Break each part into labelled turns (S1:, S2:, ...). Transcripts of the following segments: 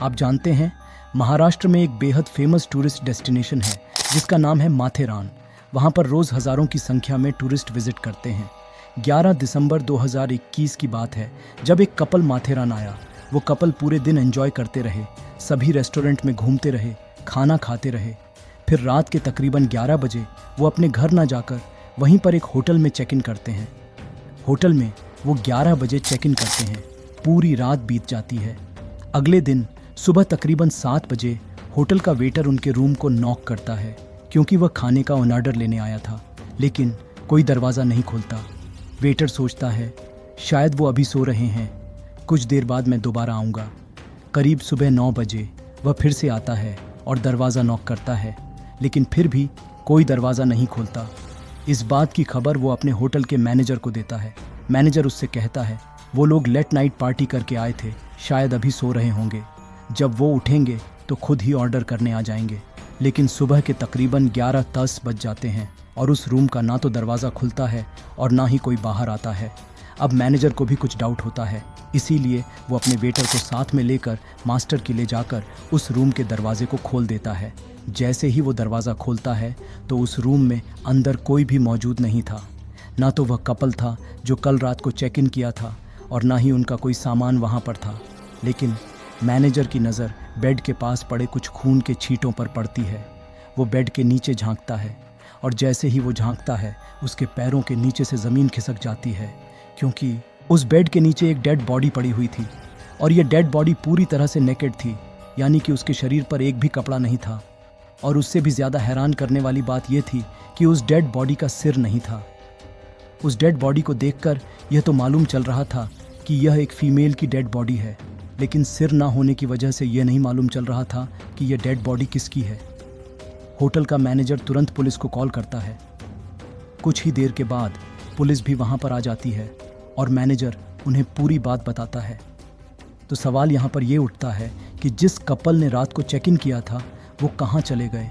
S1: आप जानते हैं, महाराष्ट्र में एक बेहद फेमस टूरिस्ट डेस्टिनेशन है जिसका नाम है माथेरान। वहाँ पर रोज़ हज़ारों की संख्या में टूरिस्ट विजिट करते हैं। 11 दिसंबर 2021 की बात है जब एक कपल माथेरान आया। वो कपल पूरे दिन एंजॉय करते रहे, सभी रेस्टोरेंट में घूमते रहे, खाना खाते रहे। फिर रात के तकरीबन 11 बजे वो अपने घर ना जाकर वहीं पर एक होटल में चेक इन करते हैं। होटल में वो 11 बजे चेक इन करते हैं। पूरी रात बीत जाती है। अगले दिन सुबह तकरीबन 7 बजे होटल का वेटर उनके रूम को नॉक करता है क्योंकि वह खाने का ऑर्डर लेने आया था, लेकिन कोई दरवाज़ा नहीं खोलता। वेटर सोचता है शायद वो अभी सो रहे हैं, कुछ देर बाद मैं दोबारा आऊँगा। करीब सुबह 9 बजे वह फिर से आता है और दरवाज़ा नॉक करता है, लेकिन फिर भी कोई दरवाज़ा नहीं खोलता। इस बात की खबर वो अपने होटल के मैनेजर को देता है। मैनेजर उससे कहता है वो लोग लेट नाइट पार्टी करके आए थे, शायद अभी सो रहे होंगे। जब वो उठेंगे तो खुद ही ऑर्डर करने आ जाएंगे। लेकिन सुबह के तकरीबन 11:10 बज जाते हैं और उस रूम का ना तो दरवाज़ा खुलता है और ना ही कोई बाहर आता है। अब मैनेजर को भी कुछ डाउट होता है, इसीलिए वो अपने वेटर को साथ में लेकर मास्टर के ले जाकर उस रूम के दरवाजे को खोल देता है। जैसे ही वो दरवाज़ा खोलता है तो उस रूम में अंदर कोई भी मौजूद नहीं था। ना तो वह कपल था जो कल रात को चेक इन किया था और ना ही उनका कोई सामान वहाँ पर था। लेकिन मैनेजर की नज़र बेड के पास पड़े कुछ खून के छींटों पर पड़ती है। वो बेड के नीचे झांकता है और जैसे ही वो झांकता है उसके पैरों के नीचे से ज़मीन खिसक जाती है, क्योंकि उस बेड के नीचे एक डेड बॉडी पड़ी हुई थी और ये डेड बॉडी पूरी तरह से नेकेड थी, यानी कि उसके शरीर पर एक भी कपड़ा नहीं था। और उससे भी ज़्यादा हैरान करने वाली बात यह थी कि उस डेड बॉडी का सिर नहीं था। उस डेड बॉडी को देखकर यह तो मालूम चल रहा था कि यह एक फीमेल की डेड बॉडी है, लेकिन सिर ना होने की वजह से यह नहीं मालूम चल रहा था कि यह डेड बॉडी किसकी है। होटल का मैनेजर तुरंत पुलिस को कॉल करता है। कुछ ही देर के बाद पुलिस भी वहां पर आ जाती है और मैनेजर उन्हें पूरी बात बताता है। तो सवाल यहाँ पर यह उठता है कि जिस कपल ने रात को चेक इन किया था वो कहाँ चले गए,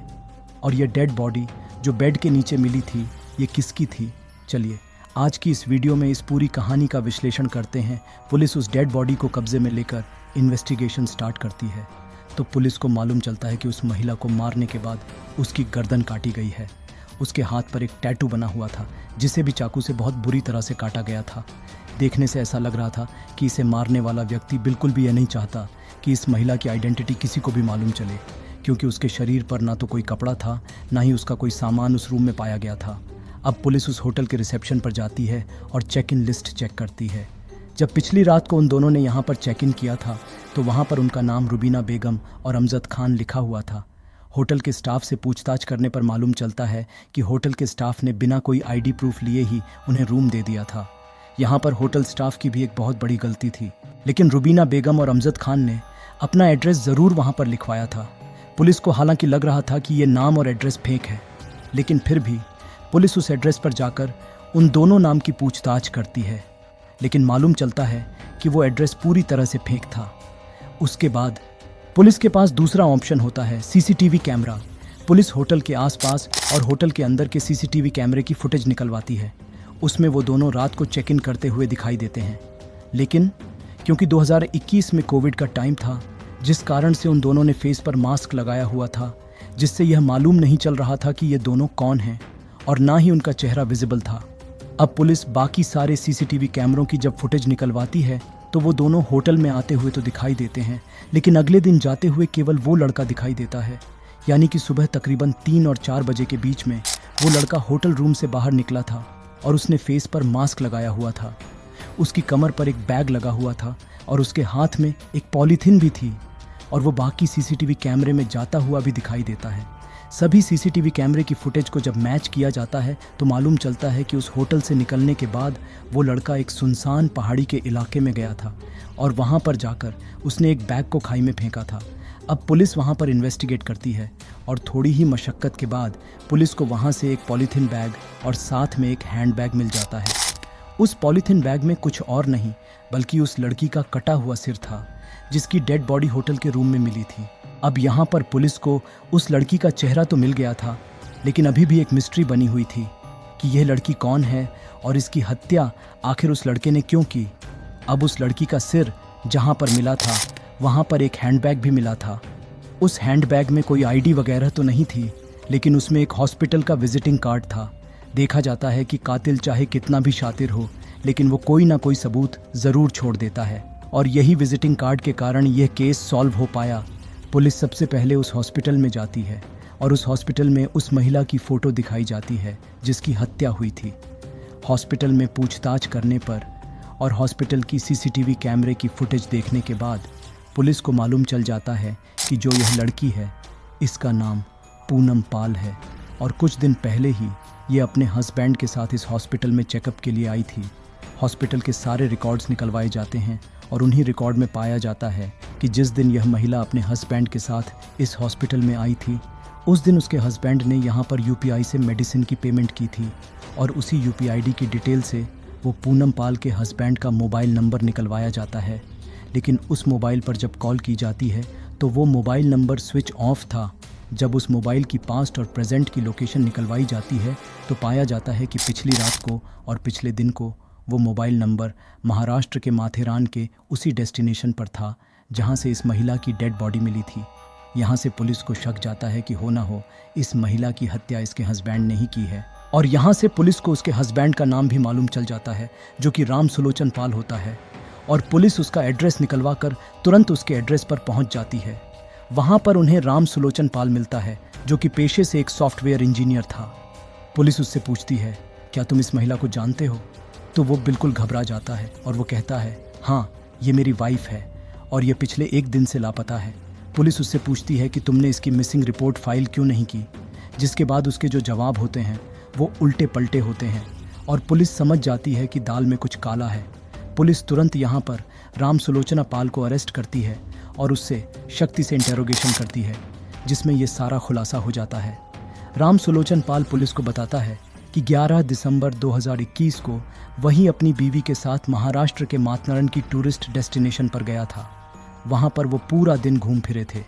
S1: और यह डेड बॉडी जो बेड के नीचे मिली थी ये किसकी थी। चलिए आज की इस वीडियो में इस पूरी कहानी का विश्लेषण करते हैं। पुलिस उस डेड बॉडी को कब्जे में लेकर इन्वेस्टिगेशन स्टार्ट करती है। तो पुलिस को मालूम चलता है कि उस महिला को मारने के बाद उसकी गर्दन काटी गई है। उसके हाथ पर एक टैटू बना हुआ था जिसे भी चाकू से बहुत बुरी तरह से काटा गया था। देखने से ऐसा लग रहा था कि इसे मारने वाला व्यक्ति बिल्कुल भी यह नहीं चाहता कि इस महिला की आइडेंटिटी किसी को भी मालूम चले, क्योंकि उसके शरीर पर ना तो कोई कपड़ा था, ना ही उसका कोई सामान उस रूम में पाया गया था। अब पुलिस उस होटल के रिसेप्शन पर जाती है और चेक इन लिस्ट चेक करती है। जब पिछली रात को उन दोनों ने यहाँ पर चेक इन किया था तो वहाँ पर उनका नाम रुबीना बेगम और अमजद खान लिखा हुआ था। होटल के स्टाफ से पूछताछ करने पर मालूम चलता है कि होटल के स्टाफ ने बिना कोई आईडी प्रूफ लिए ही उन्हें रूम दे दिया था। यहाँ पर होटल स्टाफ की भी एक बहुत बड़ी गलती थी, लेकिन रुबीना बेगम और अमजद खान ने अपना एड्रेस ज़रूर वहाँ पर लिखवाया था। पुलिस को हालांकि लग रहा था कि ये नाम और एड्रेस फेक है, लेकिन फिर भी पुलिस उस एड्रेस पर जाकर उन दोनों नाम की पूछताछ करती है, लेकिन मालूम चलता है कि वो एड्रेस पूरी तरह से फेक था। उसके बाद पुलिस के पास दूसरा ऑप्शन होता है सीसीटीवी कैमरा। पुलिस होटल के आसपास और होटल के अंदर के सीसीटीवी कैमरे की फुटेज निकलवाती है। उसमें वो दोनों रात को चेक इन करते हुए दिखाई देते हैं, लेकिन क्योंकि 2021 में कोविड का टाइम था, जिस कारण से उन दोनों ने फेस पर मास्क लगाया हुआ था, जिससे यह मालूम नहीं चल रहा था कि ये दोनों कौन हैं और ना ही उनका चेहरा विजिबल था। अब पुलिस बाकी सारे सीसीटीवी कैमरों की जब फुटेज निकलवाती है तो वो दोनों होटल में आते हुए तो दिखाई देते हैं, लेकिन अगले दिन जाते हुए केवल वो लड़का दिखाई देता है। यानी कि सुबह तकरीबन 3 और 4 बजे के बीच में वो लड़का होटल रूम से बाहर निकला था और उसने फेस पर मास्क लगाया हुआ था। उसकी कमर पर एक बैग लगा हुआ था और उसके हाथ में एक पॉलीथीन भी थी, और वो बाकी सीसीटीवी कैमरे में जाता हुआ भी दिखाई देता है। सभी सीसीटीवी कैमरे की फुटेज को जब मैच किया जाता है तो मालूम चलता है कि उस होटल से निकलने के बाद वो लड़का एक सुनसान पहाड़ी के इलाके में गया था और वहाँ पर जाकर उसने एक बैग को खाई में फेंका था। अब पुलिस वहाँ पर इन्वेस्टिगेट करती है और थोड़ी ही मशक्क़त के बाद पुलिस को वहाँ से एक पॉलीथीन बैग और साथ में एक हैंड बैग मिल जाता है। उस पॉलीथीन बैग में कुछ और नहीं बल्कि उस लड़की का कटा हुआ सिर था, जिसकी डेड बॉडी होटल के रूम में मिली थी। अब यहाँ पर पुलिस को उस लड़की का चेहरा तो मिल गया था, लेकिन अभी भी एक मिस्ट्री बनी हुई थी कि यह लड़की कौन है और इसकी हत्या आखिर उस लड़के ने क्यों की। अब उस लड़की का सिर जहाँ पर मिला था वहाँ पर एक हैंडबैग भी मिला था। उस हैंडबैग में कोई आईडी वगैरह तो नहीं थी, लेकिन उसमें एक हॉस्पिटल का विजिटिंग कार्ड था। देखा जाता है कि कातिल चाहे कितना भी शातिर हो, लेकिन वो कोई ना कोई सबूत ज़रूर छोड़ देता है, और यही विजिटिंग कार्ड के कारण यह केस सॉल्व हो पाया। पुलिस सबसे पहले उस हॉस्पिटल में जाती है और उस हॉस्पिटल में उस महिला की फ़ोटो दिखाई जाती है जिसकी हत्या हुई थी। हॉस्पिटल में पूछताछ करने पर और हॉस्पिटल की सीसीटीवी कैमरे की फुटेज देखने के बाद पुलिस को मालूम चल जाता है कि जो यह लड़की है, इसका नाम पूनम पाल है, और कुछ दिन पहले ही ये अपने हस्बैंड के साथ इस हॉस्पिटल में चेकअप के लिए आई थी। हॉस्पिटल के सारे रिकॉर्ड्स निकलवाए जाते हैं और उन्हीं रिकॉर्ड में पाया जाता है कि जिस दिन यह महिला अपने हस्बैंड के साथ इस हॉस्पिटल में आई थी, उस दिन उसके हस्बैंड ने यहाँ पर यूपीआई से मेडिसिन की पेमेंट की थी, और उसी यूपीआईडी की डिटेल से वो पूनम पाल के हस्बैंड का मोबाइल नंबर निकलवाया जाता है। लेकिन उस मोबाइल पर जब कॉल की जाती है तो वो मोबाइल नंबर स्विच ऑफ था। जब उस मोबाइल की पास्ट और प्रेजेंट की लोकेशन निकलवाई जाती है तो पाया जाता है कि पिछली रात को और पिछले दिन को वो मोबाइल नंबर महाराष्ट्र के माथेरान के उसी डेस्टिनेशन पर था जहां से इस महिला की डेड बॉडी मिली थी। यहाँ से पुलिस को शक जाता है कि हो ना हो इस महिला की हत्या इसके हस्बैंड ने ही की है, और यहाँ से पुलिस को उसके हस्बैंड का नाम भी मालूम चल जाता है जो कि राम सुलोचन पाल होता है, और पुलिस उसका एड्रेस निकलवा कर तुरंत उसके एड्रेस पर पहुंच जाती है। वहां पर उन्हें राम सुलोचन पाल मिलता है जो कि पेशे से एक सॉफ्टवेयर इंजीनियर था। पुलिस उससे पूछती है, क्या तुम इस महिला को जानते हो? तो वो बिल्कुल घबरा जाता है और वो कहता है, हाँ, ये मेरी वाइफ है और ये पिछले 1 दिन से लापता है। पुलिस उससे पूछती है कि तुमने इसकी मिसिंग रिपोर्ट फाइल क्यों नहीं की, जिसके बाद उसके जो जवाब होते हैं वो उल्टे पलटे होते हैं, और पुलिस समझ जाती है कि दाल में कुछ काला है। पुलिस तुरंत यहाँ पर राम सुलोचना पाल को अरेस्ट करती है और उससे शक्ति से इंटेरोगेशन करती है, जिसमें ये सारा खुलासा हो जाता है। राम सुलोचन पाल पुलिस को बताता है कि 11 दिसंबर 2021 को वही अपनी बीवी के साथ महाराष्ट्र के माथेरान की टूरिस्ट डेस्टिनेशन पर गया था। वहाँ पर वो पूरा दिन घूम फिरे थे।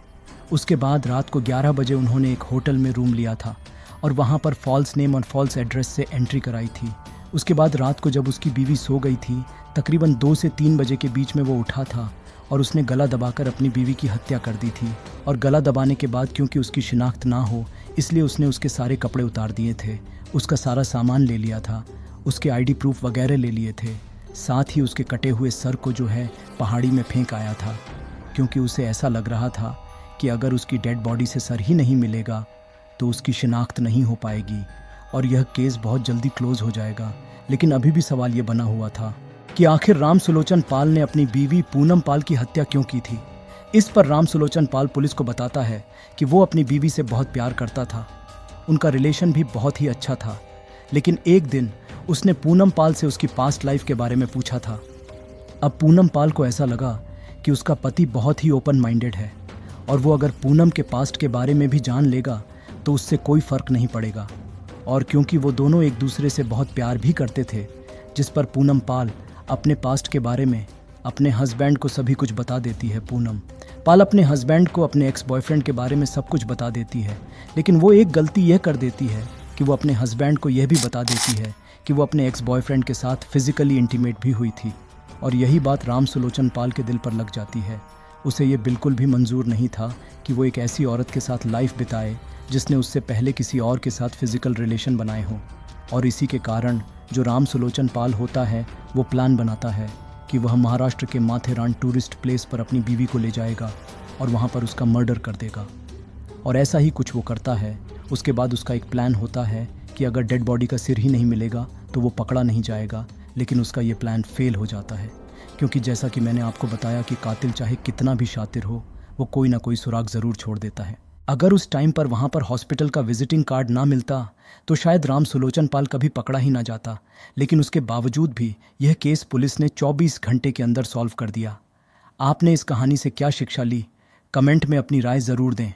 S1: उसके बाद रात को 11 बजे उन्होंने एक होटल में रूम लिया था और वहाँ पर फॉल्स नेम और फॉल्स एड्रेस से एंट्री कराई थी। उसके बाद रात को जब उसकी बीवी सो गई थी, तकरीबन 2 से 3 बजे के बीच में वो उठा था और उसने गला दबाकर अपनी बीवी की हत्या कर दी थी। और गला दबाने के बाद क्योंकि उसकी शिनाख्त ना हो इसलिए उसने उसके सारे कपड़े उतार दिए थे, उसका सारा सामान ले लिया था, उसके आईडी प्रूफ वगैरह ले लिए थे। साथ ही उसके कटे हुए सर को जो है पहाड़ी में फेंक आया था, क्योंकि उसे ऐसा लग रहा था कि अगर उसकी डेड बॉडी से सर ही नहीं मिलेगा तो उसकी शिनाख्त नहीं हो पाएगी और यह केस बहुत जल्दी क्लोज हो जाएगा। लेकिन अभी भी सवाल ये बना हुआ था कि आखिर राम सुलोचन पाल ने अपनी बीवी पूनम पाल की हत्या क्यों की थी। इस पर राम सुलोचन पाल पुलिस को बताता है कि वो अपनी बीवी से बहुत प्यार करता था, उनका रिलेशन भी बहुत ही अच्छा था। लेकिन एक दिन उसने पूनम पाल से उसकी पास्ट लाइफ के बारे में पूछा था। अब पूनम पाल को ऐसा लगा कि उसका पति बहुत ही ओपन माइंडेड है और वो अगर पूनम के पास्ट के बारे में भी जान लेगा तो उससे कोई फ़र्क नहीं पड़ेगा। और क्योंकि वो दोनों एक दूसरे से बहुत प्यार भी करते थे, जिस पर पूनम पाल अपने पास्ट के बारे में अपने हस्बैंड को सभी कुछ बता देती है। पूनम पाल अपने हस्बैंड को अपने एक्स बॉयफ्रेंड के बारे में सब कुछ बता देती है, लेकिन वो एक गलती यह कर देती है कि वो अपने हस्बैंड को यह भी बता देती है कि वो अपने एक्स बॉयफ्रेंड के साथ फिजिकली इंटीमेट भी हुई थी। और यही बात राम सुलोचन पाल के दिल पर लग जाती है। उसे ये बिल्कुल भी मंजूर नहीं था कि वो एक ऐसी औरत के साथ लाइफ बिताए जिसने उससे पहले किसी और के साथ फिजिकल रिलेशन बनाए हों। और इसी के कारण जो राम सुलोचन पाल होता है वो प्लान बनाता है कि वह महाराष्ट्र के माथेरान टूरिस्ट प्लेस पर अपनी बीवी को ले जाएगा और वहाँ पर उसका मर्डर कर देगा। और ऐसा ही कुछ वो करता है। उसके बाद उसका एक प्लान होता है कि अगर डेड बॉडी का सिर ही नहीं मिलेगा तो वो पकड़ा नहीं जाएगा, लेकिन उसका ये प्लान फेल हो जाता है, क्योंकि जैसा कि मैंने आपको बताया कि कातिल चाहे कितना भी शातिर हो, वो कोई ना कोई सुराग ज़रूर छोड़ देता है। अगर उस टाइम पर वहाँ पर हॉस्पिटल का विजिटिंग कार्ड ना मिलता तो शायद राम सुलोचन पाल कभी पकड़ा ही ना जाता, लेकिन उसके बावजूद भी यह केस पुलिस ने 24 घंटे के अंदर सॉल्व कर दिया। आपने इस कहानी से क्या शिक्षा ली? कमेंट में अपनी राय ज़रूर दें।